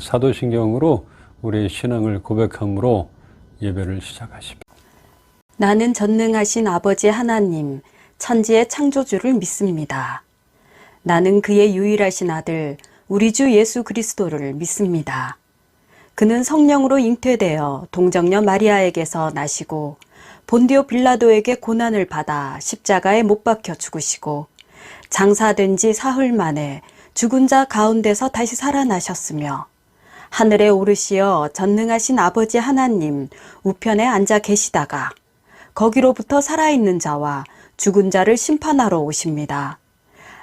사도신경으로 우리의 신앙을 고백함으로 예배를 시작하십니다. 나는 전능하신 아버지 하나님, 천지의 창조주를 믿습니다. 나는 그의 유일하신 아들, 우리 주 예수 그리스도를 믿습니다. 그는 성령으로 잉태되어 동정녀 마리아에게서 나시고 본디오 빌라도에게 고난을 받아 십자가에 못 박혀 죽으시고 장사된 지 사흘 만에 죽은 자 가운데서 다시 살아나셨으며 하늘에 오르시어 전능하신 아버지 하나님 우편에 앉아 계시다가 거기로부터 살아있는 자와 죽은 자를 심판하러 오십니다.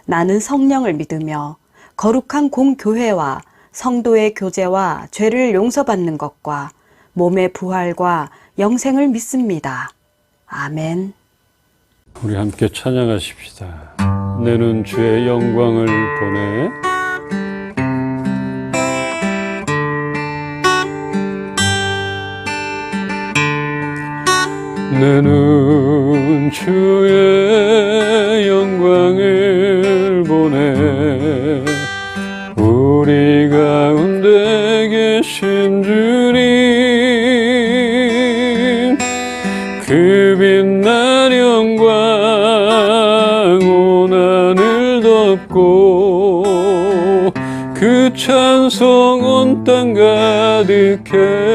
나는 성령을 믿으며 거룩한 공교회와 성도의 교제와 죄를 용서받는 것과 몸의 부활과 영생을 믿습니다. 아멘. 우리 함께 찬양하십시다. 내는 주의 영광을 보내. 내는 주의 영광을 보내. 우리 가운데 계신 주님, 그 빛난 영광 온 하늘 덮고 그 찬송 온 땅 가득해.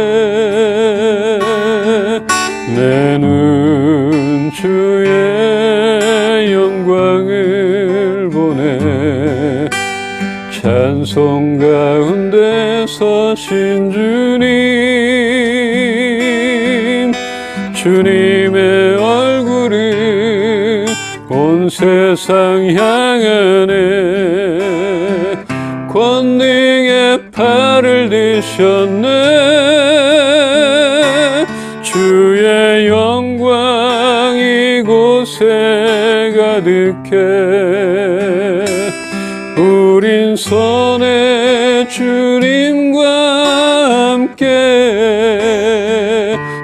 내는 주의 영광을 보내. 찬송 가운데 서신 주님, 주님의 얼굴을 온 세상 향하네. 권능의 팔을 드셨네. 주의 영광 이곳에 가득해. 우린 선의 주님과 함께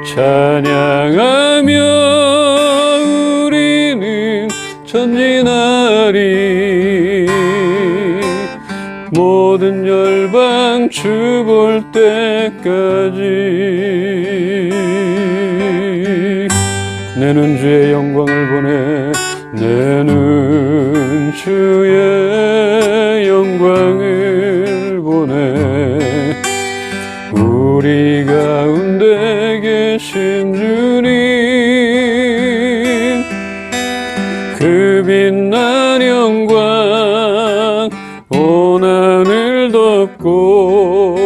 찬양하며 우리는 전진하리. 모든 열방 주 볼 때까지. 내는 주의 영광을 보내. 내는 주의 영광을 보내. 우리 가운데 계신 주님, 그 빛난 영광 온 하늘 덮고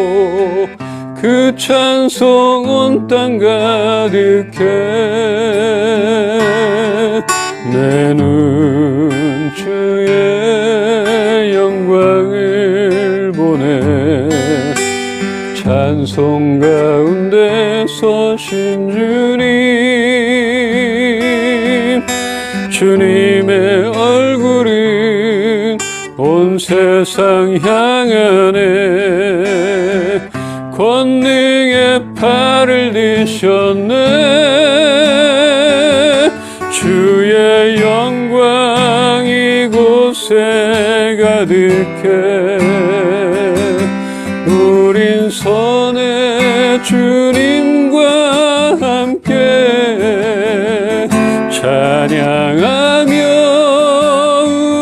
그 찬송 온 땅 가득해. 내는 주의 영광을 보내. 찬송 가운데 서신 주님, 주님의 얼굴은 온 세상 향하네. 권능의 팔을 드셨네. 주의 영광 이곳에 가득해. 우린 선의 주님과 함께 찬양하며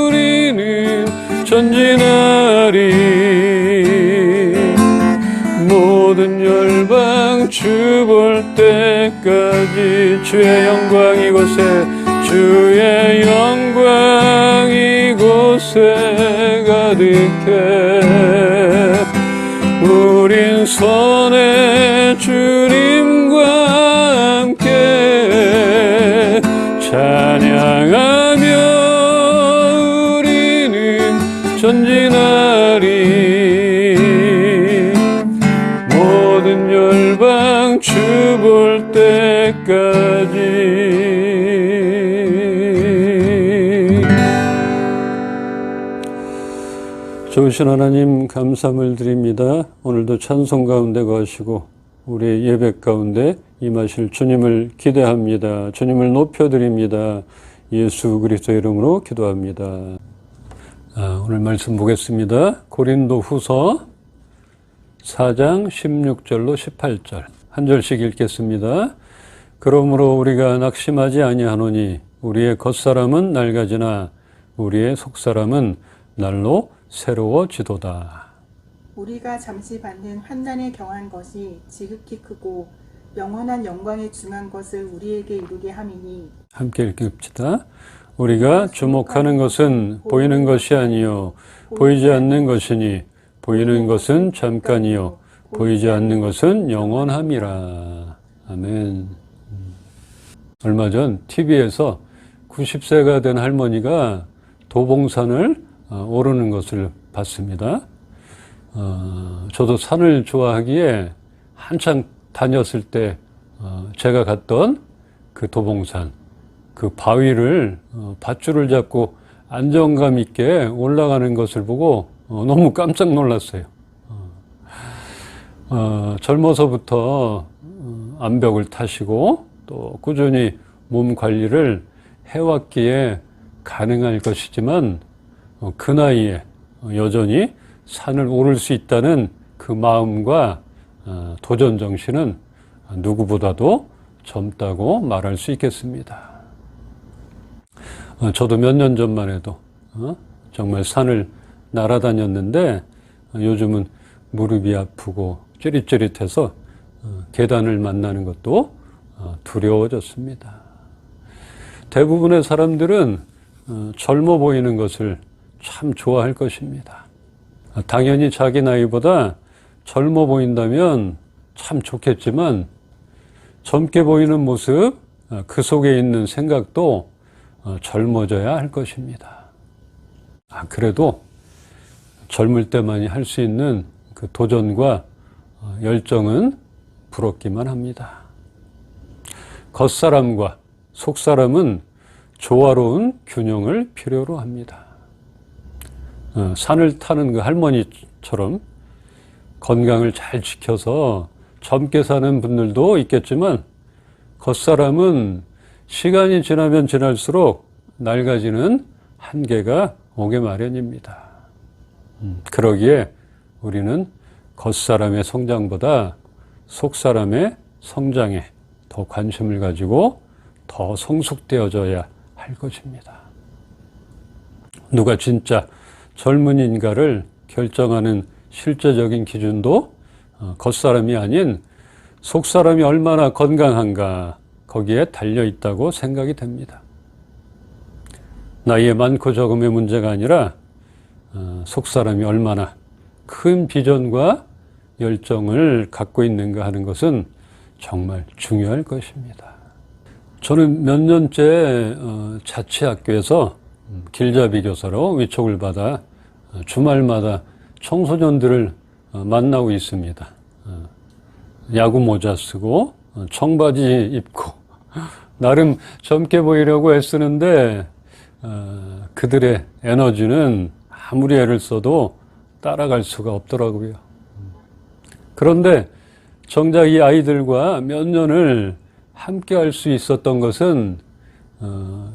우리는 전진하리. 모든 열방 주 볼 때까지. 주의 영광 이곳에, 주의 영광 이곳에 가득해. 우린 선의 주님과 함께 찬양하며 우리는 전진하리. 모든 열방 주 볼 때까지. 좋으신 하나님 감사함을 드립니다. 오늘도 찬송 가운데 거하시고 우리의 예배 가운데 임하실 주님을 기대합니다. 주님을 높여드립니다. 예수 그리스도 이름으로 기도합니다. 오늘 말씀 보겠습니다. 고린도 후서 4장 16절로 18절 한 절씩 읽겠습니다. 그러므로 우리가 낙심하지 아니하노니 우리의 겉사람은 낡아지나 우리의 속사람은 날로 새로워지도다. 우리가 잠시 받는 환난에 경한 것이 지극히 크고 영원한 영광에 중한 것을 우리에게 이루게 함이니 함께 읽읍시다. 우리가 주목하는 것은 보이는 것이 아니요 보이지 않는 것이니 보이는 것은 잠깐이요 보이지 않는 것은 영원함이라. 아멘. 얼마 전 TV에서 90세가 된 할머니가 도봉산을 오르는 것을 봤습니다. 저도 산을 좋아하기에 한창 다녔을 때 제가 갔던 그 도봉산, 그 바위를 밧줄을 잡고 안정감 있게 올라가는 것을 보고 너무 깜짝 놀랐어요. 젊어서부터 암벽을 타시고 또 꾸준히 몸 관리를 해왔기에 가능할 것이지만 그 나이에 여전히 산을 오를 수 있다는 그 마음과 도전 정신은 누구보다도 젊다고 말할 수 있겠습니다. 저도 몇 년 전만 해도 정말 산을 날아다녔는데 요즘은 무릎이 아프고 찌릿찌릿해서 계단을 만나는 것도 두려워졌습니다. 대부분의 사람들은 젊어 보이는 것을 참 좋아할 것입니다. 당연히 자기 나이보다 젊어 보인다면 참 좋겠지만 젊게 보이는 모습, 그 속에 있는 생각도 젊어져야 할 것입니다. 그래도 젊을 때만이 할 수 있는 그 도전과 열정은 부럽기만 합니다. 겉사람과 속사람은 조화로운 균형을 필요로 합니다. 산을 타는 그 할머니처럼 건강을 잘 지켜서 젊게 사는 분들도 있겠지만 겉사람은 시간이 지나면 지날수록 낡아지는 한계가 오게 마련입니다. 그러기에 우리는 겉사람의 성장보다 속사람의 성장에 더 관심을 가지고 더 성숙되어져야 할 것입니다. 누가 진짜 젊은인가를 결정하는 실제적인 기준도 겉사람이 아닌 속사람이 얼마나 건강한가 거기에 달려 있다고 생각이 됩니다. 나이에 많고 적음의 문제가 아니라 속사람이 얼마나 큰 비전과 열정을 갖고 있는가 하는 것은 정말 중요할 것입니다. 저는 몇 년째 자치학교에서 길잡이 교사로 위촉을 받아 주말마다 청소년들을 만나고 있습니다. 야구 모자 쓰고 청바지 입고 나름 젊게 보이려고 애쓰는데 그들의 에너지는 아무리 애를 써도 따라갈 수가 없더라고요. 그런데 정작 이 아이들과 몇 년을 함께 할 수 있었던 것은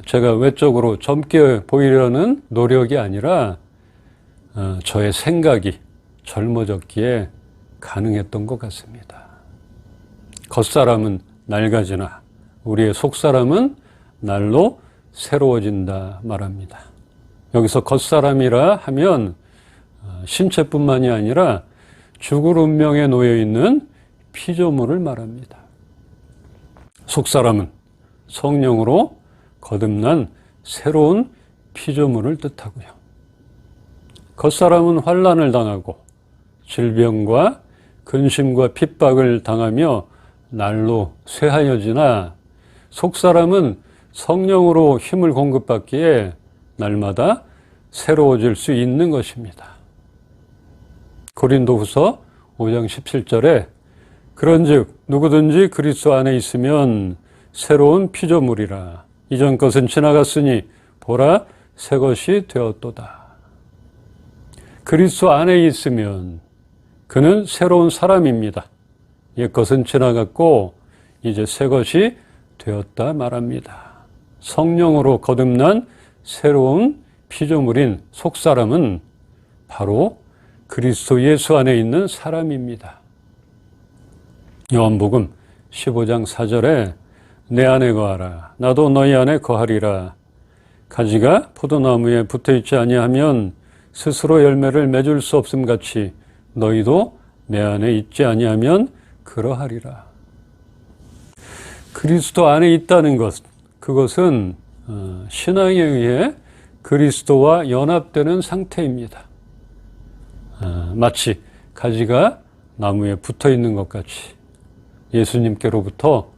제가 외적으로 젊게 보이려는 노력이 아니라 저의 생각이 젊어졌기에 가능했던 것 같습니다. 겉사람은 낡아지나 우리의 속사람은 날로 새로워진다 말합니다. 여기서 겉사람이라 하면 신체뿐만이 아니라 죽을 운명에 놓여 있는 피조물을 말합니다. 속사람은 성령으로 거듭난 새로운 피조물을 뜻하고요. 겉사람은 환난을 당하고 질병과 근심과 핍박을 당하며 날로 쇠하여지나 속사람은 성령으로 힘을 공급받기에 날마다 새로워질 수 있는 것입니다. 고린도후서 5장 17절에 그런즉 누구든지 그리스도 안에 있으면 새로운 피조물이라 이전 것은 지나갔으니 보라 새 것이 되었도다. 그리스도 안에 있으면 그는 새로운 사람입니다. 옛 것은 지나갔고 이제 새 것이 되었다 말합니다. 성령으로 거듭난 새로운 피조물인 속사람은 바로 그리스도 예수 안에 있는 사람입니다. 요한복음 15장 4절에 내 안에 거하라 나도 너희 안에 거하리라. 가지가 포도나무에 붙어있지 아니하면 스스로 열매를 맺을 수 없음 같이 너희도 내 안에 있지 아니하면 그러하리라. 그리스도 안에 있다는 것, 그것은 신앙에 의해 그리스도와 연합되는 상태입니다. 마치 가지가 나무에 붙어 있는 것 같이 예수님께로부터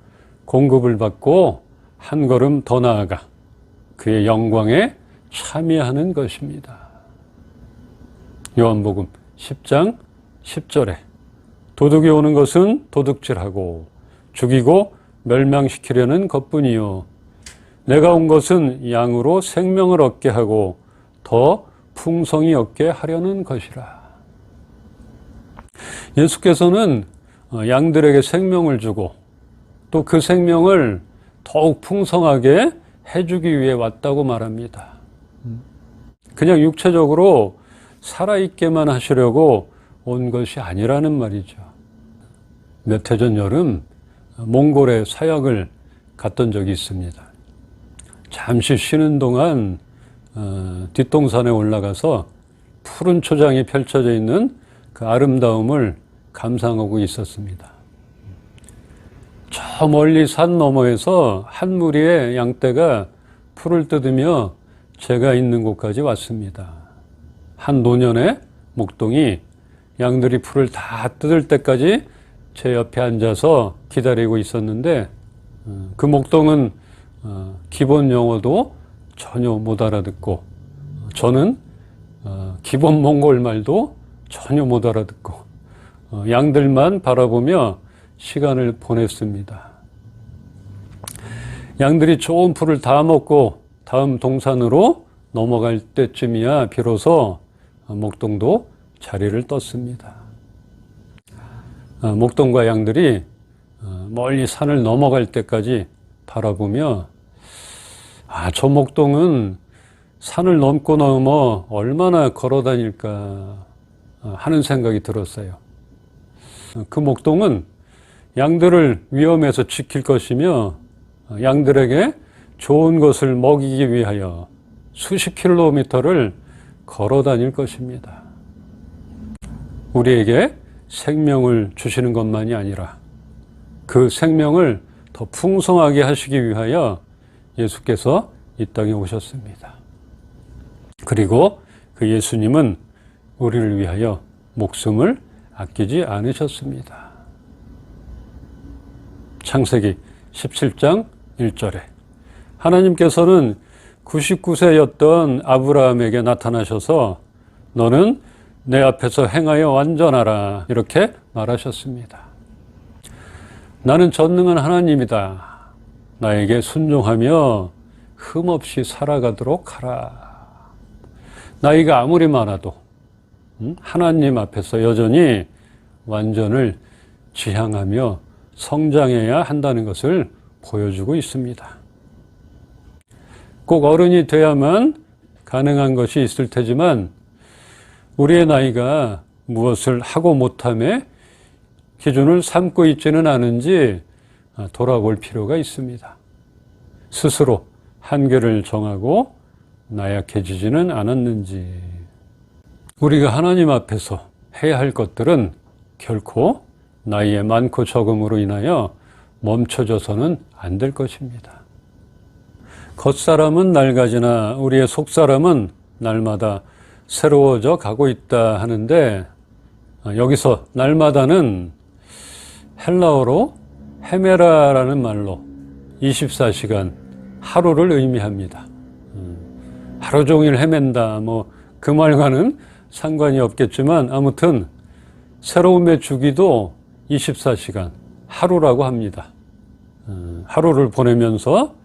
공급을 받고 한 걸음 더 나아가 그의 영광에 참여하는 것입니다. 요한복음 10장 10절에 도둑이 오는 것은 도둑질하고 죽이고 멸망시키려는 것뿐이요 내가 온 것은 양으로 생명을 얻게 하고 더 풍성히 얻게 하려는 것이라. 예수께서는 양들에게 생명을 주고 또 그 생명을 더욱 풍성하게 해주기 위해 왔다고 말합니다. 그냥 육체적으로 살아있게만 하시려고 온 것이 아니라는 말이죠. 몇 해 전 여름 몽골에 사역을 갔던 적이 있습니다. 잠시 쉬는 동안 뒷동산에 올라가서 푸른 초장이 펼쳐져 있는 그 아름다움을 감상하고 있었습니다. 저 멀리 산 너머에서 한 무리의 양떼가 풀을 뜯으며 제가 있는 곳까지 왔습니다. 한 노년의 목동이 양들이 풀을 다 뜯을 때까지 제 옆에 앉아서 기다리고 있었는데 그 목동은 기본 영어도 전혀 못 알아듣고 저는 기본 몽골 말도 전혀 못 알아듣고 양들만 바라보며 시간을 보냈습니다. 양들이 좋은 풀을 다 먹고 다음 동산으로 넘어갈 때쯤이야 비로소 목동도 자리를 떴습니다. 목동과 양들이 멀리 산을 넘어갈 때까지 바라보며 저 목동은 산을 넘고 넘어 얼마나 걸어 다닐까 하는 생각이 들었어요. 그 목동은 양들을 위험에서 지킬 것이며 양들에게 좋은 것을 먹이기 위하여 수십 킬로미터를 걸어 다닐 것입니다. 우리에게 생명을 주시는 것만이 아니라 그 생명을 더 풍성하게 하시기 위하여 예수께서 이 땅에 오셨습니다. 그리고 그 예수님은 우리를 위하여 목숨을 아끼지 않으셨습니다. 창세기 17장 1절에 하나님께서는 99세였던 아브라함에게 나타나셔서 너는 내 앞에서 행하여 완전하라 이렇게 말하셨습니다. 나는 전능한 하나님이다. 나에게 순종하며 흠없이 살아가도록 하라. 나이가 아무리 많아도 하나님 앞에서 여전히 완전을 지향하며 성장해야 한다는 것을 보여주고 있습니다. 꼭 어른이 돼야만 가능한 것이 있을 테지만 우리의 나이가 무엇을 하고 못함에 기준을 삼고 있지는 않은지 돌아볼 필요가 있습니다. 스스로 한계를 정하고 나약해지지는 않았는지. 우리가 하나님 앞에서 해야 할 것들은 결코 나이의 많고 적음으로 인하여 멈춰져서는 안 될 것입니다. 겉사람은 낡아지나 우리의 속사람은 날마다 새로워져 가고 있다 하는데 여기서 날마다는 헬라어로 헤메라라는 말로 24시간 하루를 의미합니다. 하루 종일 헤맨다 그 말과는 상관이 없겠지만 아무튼 새로움의 주기도 24시간 하루라고 합니다. 하루를 보내면서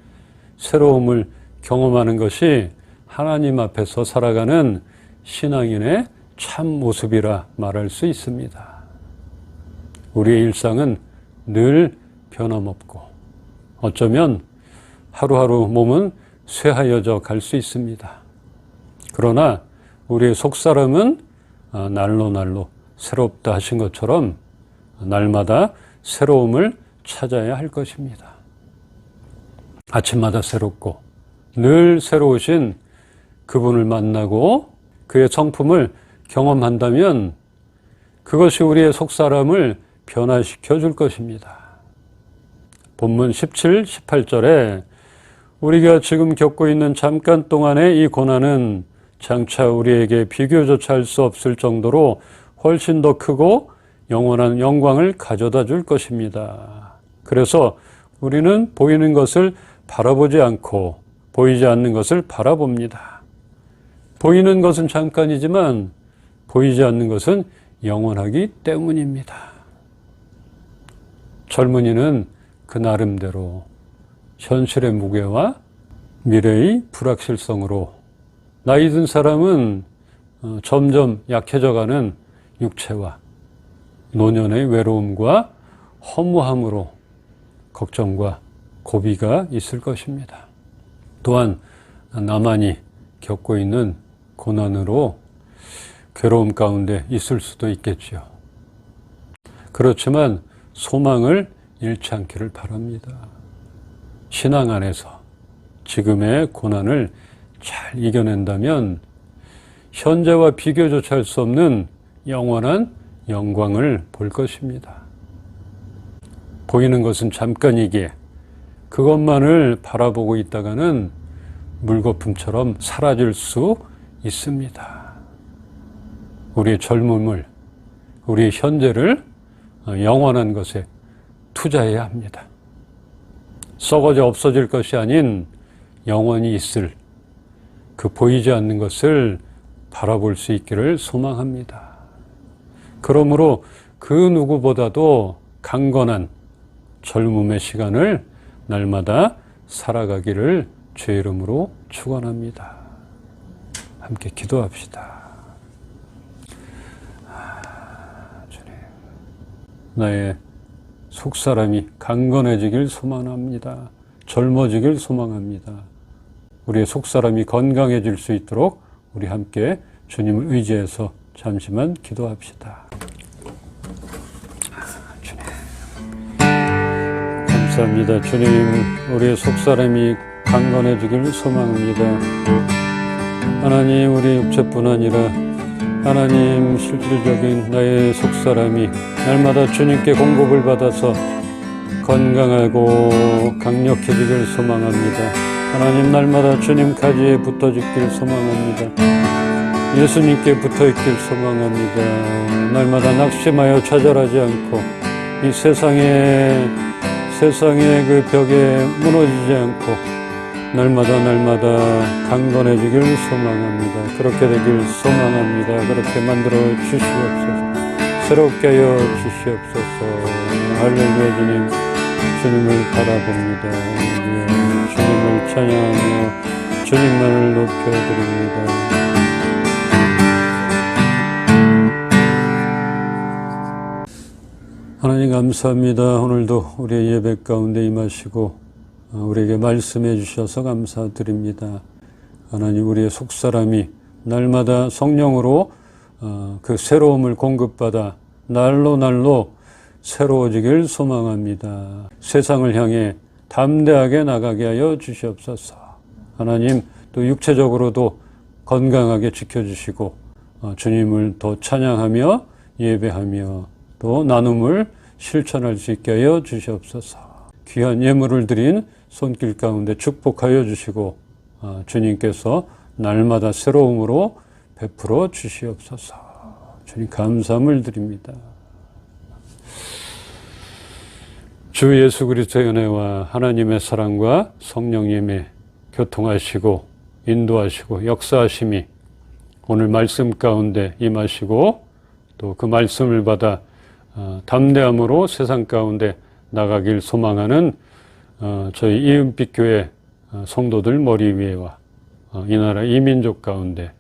새로움을 경험하는 것이 하나님 앞에서 살아가는 신앙인의 참 모습이라 말할 수 있습니다. 우리의 일상은 늘 변함없고 어쩌면 하루하루 몸은 쇠하여져 갈 수 있습니다. 그러나 우리의 속사람은 날로 날로 새롭다 하신 것처럼 날마다 새로움을 찾아야 할 것입니다. 아침마다 새롭고 늘 새로우신 그분을 만나고 그의 성품을 경험한다면 그것이 우리의 속사람을 변화시켜 줄 것입니다. 본문 17, 18절에 우리가 지금 겪고 있는 잠깐 동안의 이 고난은 장차 우리에게 비교조차 할 수 없을 정도로 훨씬 더 크고 영원한 영광을 가져다 줄 것입니다. 그래서 우리는 보이는 것을 바라보지 않고 보이지 않는 것을 바라봅니다. 보이는 것은 잠깐이지만 보이지 않는 것은 영원하기 때문입니다. 젊은이는 그 나름대로 현실의 무게와 미래의 불확실성으로, 나이 든 사람은 점점 약해져가는 육체와 노년의 외로움과 허무함으로 걱정과 고비가 있을 것입니다. 또한 나만이 겪고 있는 고난으로 괴로움 가운데 있을 수도 있겠지요. 그렇지만 소망을 잃지 않기를 바랍니다. 신앙 안에서 지금의 고난을 잘 이겨낸다면 현재와 비교조차 할 수 없는 영원한 영광을 볼 것입니다. 보이는 것은 잠깐이기에 그것만을 바라보고 있다가는 물거품처럼 사라질 수 있습니다. 우리의 젊음을, 우리의 현재를 영원한 것에 투자해야 합니다. 썩어져 없어질 것이 아닌 영원히 있을 그 보이지 않는 것을 바라볼 수 있기를 소망합니다. 그러므로 그 누구보다도 강건한 젊음의 시간을 날마다 살아가기를 주의 이름으로 축원합니다. 함께 기도합시다. 주님, 나의 속사람이 강건해지길 소망합니다. 젊어지길 소망합니다. 우리의 속사람이 건강해질 수 있도록 우리 함께 주님을 의지해서 잠시만 기도합시다. 주님, 감사합니다. 주님, 우리의 속사람이 강건해지길 소망합니다. 하나님, 우리 육체뿐 아니라 하나님, 실질적인 나의 속사람이 날마다 주님께 공급을 받아서 건강하고 강력해지길 소망합니다. 하나님, 날마다 주님 가지에 붙어지길 소망합니다. 예수님께 붙어있길 소망합니다. 날마다 낙심하여 좌절하지 않고 이 세상의 그 벽에 무너지지 않고 날마다 강건해지길 소망합니다. 그렇게 되길 소망합니다. 그렇게 만들어 주시옵소서. 새롭게 하여 주시옵소서. 할렐루야. 주님, 주님을 바라봅니다. 주님을 찬양하며 주님만을 높여드립니다. 하나님 감사합니다. 오늘도 우리의 예배 가운데 임하시고 우리에게 말씀해 주셔서 감사드립니다. 하나님, 우리의 속사람이 날마다 성령으로 그 새로움을 공급받아 날로 새로워지길 소망합니다. 세상을 향해 담대하게 나가게 하여 주시옵소서. 하나님, 또 육체적으로도 건강하게 지켜주시고 주님을 더 찬양하며 예배하며 또 나눔을 실천할 수 있게 하여 주시옵소서. 귀한 예물을 드린 손길 가운데 축복하여 주시고 주님께서 날마다 새로움으로 베풀어 주시옵소서. 주님, 감사함을 드립니다. 주 예수 그리스도의 은혜와 하나님의 사랑과 성령님의 교통하시고 인도하시고 역사하심이 오늘 말씀 가운데 임하시고 또 그 말씀을 받아 담대함으로 세상 가운데 나가길 소망하는 저희 이은빛교회 성도들 머리 위에와 이 나라 이 민족 가운데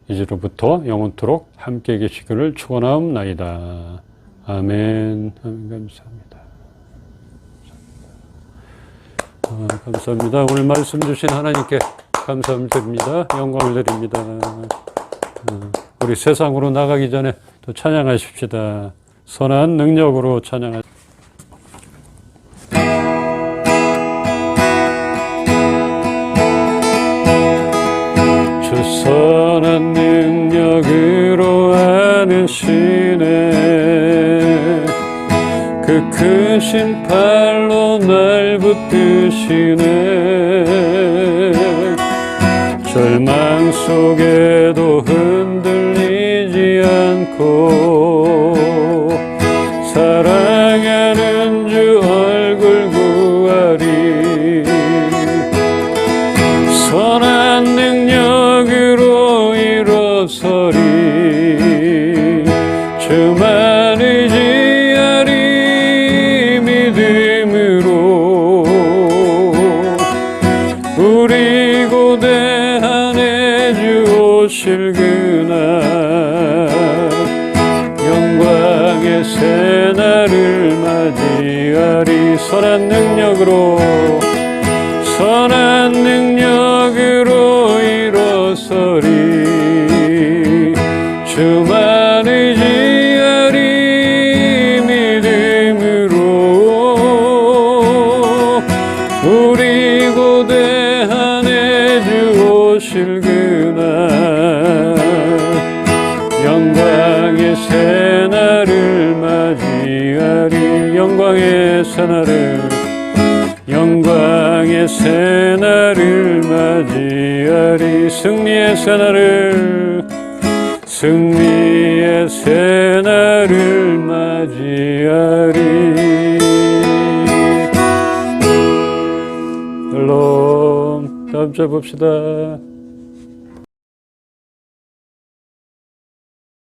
이제로부터 영원토록 함께 계시기를 축원하옵나이다. 아멘. 감사합니다. 감사합니다. 오늘 말씀 주신 하나님께 감사함을 드립니다. 영광을 드립니다. 우리 세상으로 나가기 전에 또 찬양하십시다. 선한 능력으로 찬양하십시다. 주 선한 능력으로 안으시네. 그 크신 팔로 날 붙드시네. 절망 속에도 흔들리지 않고 사랑하는 주 얼굴 구하리. 선한 능력으로 일어서리. 주만 의지하리. 믿음으로 우리 고대한 주 오실 그날 영광의 새날을 맞이하리. 선한 능력으로 일어서리. 주만 의지하리. 믿음으로 우리 고대한 주 오실 그날 영광의 새날을 맞이하리. 영광의 새날을 맞이하리. 승리의 새날을 맞이하리. 샬롬. 다음 주에 봅시다.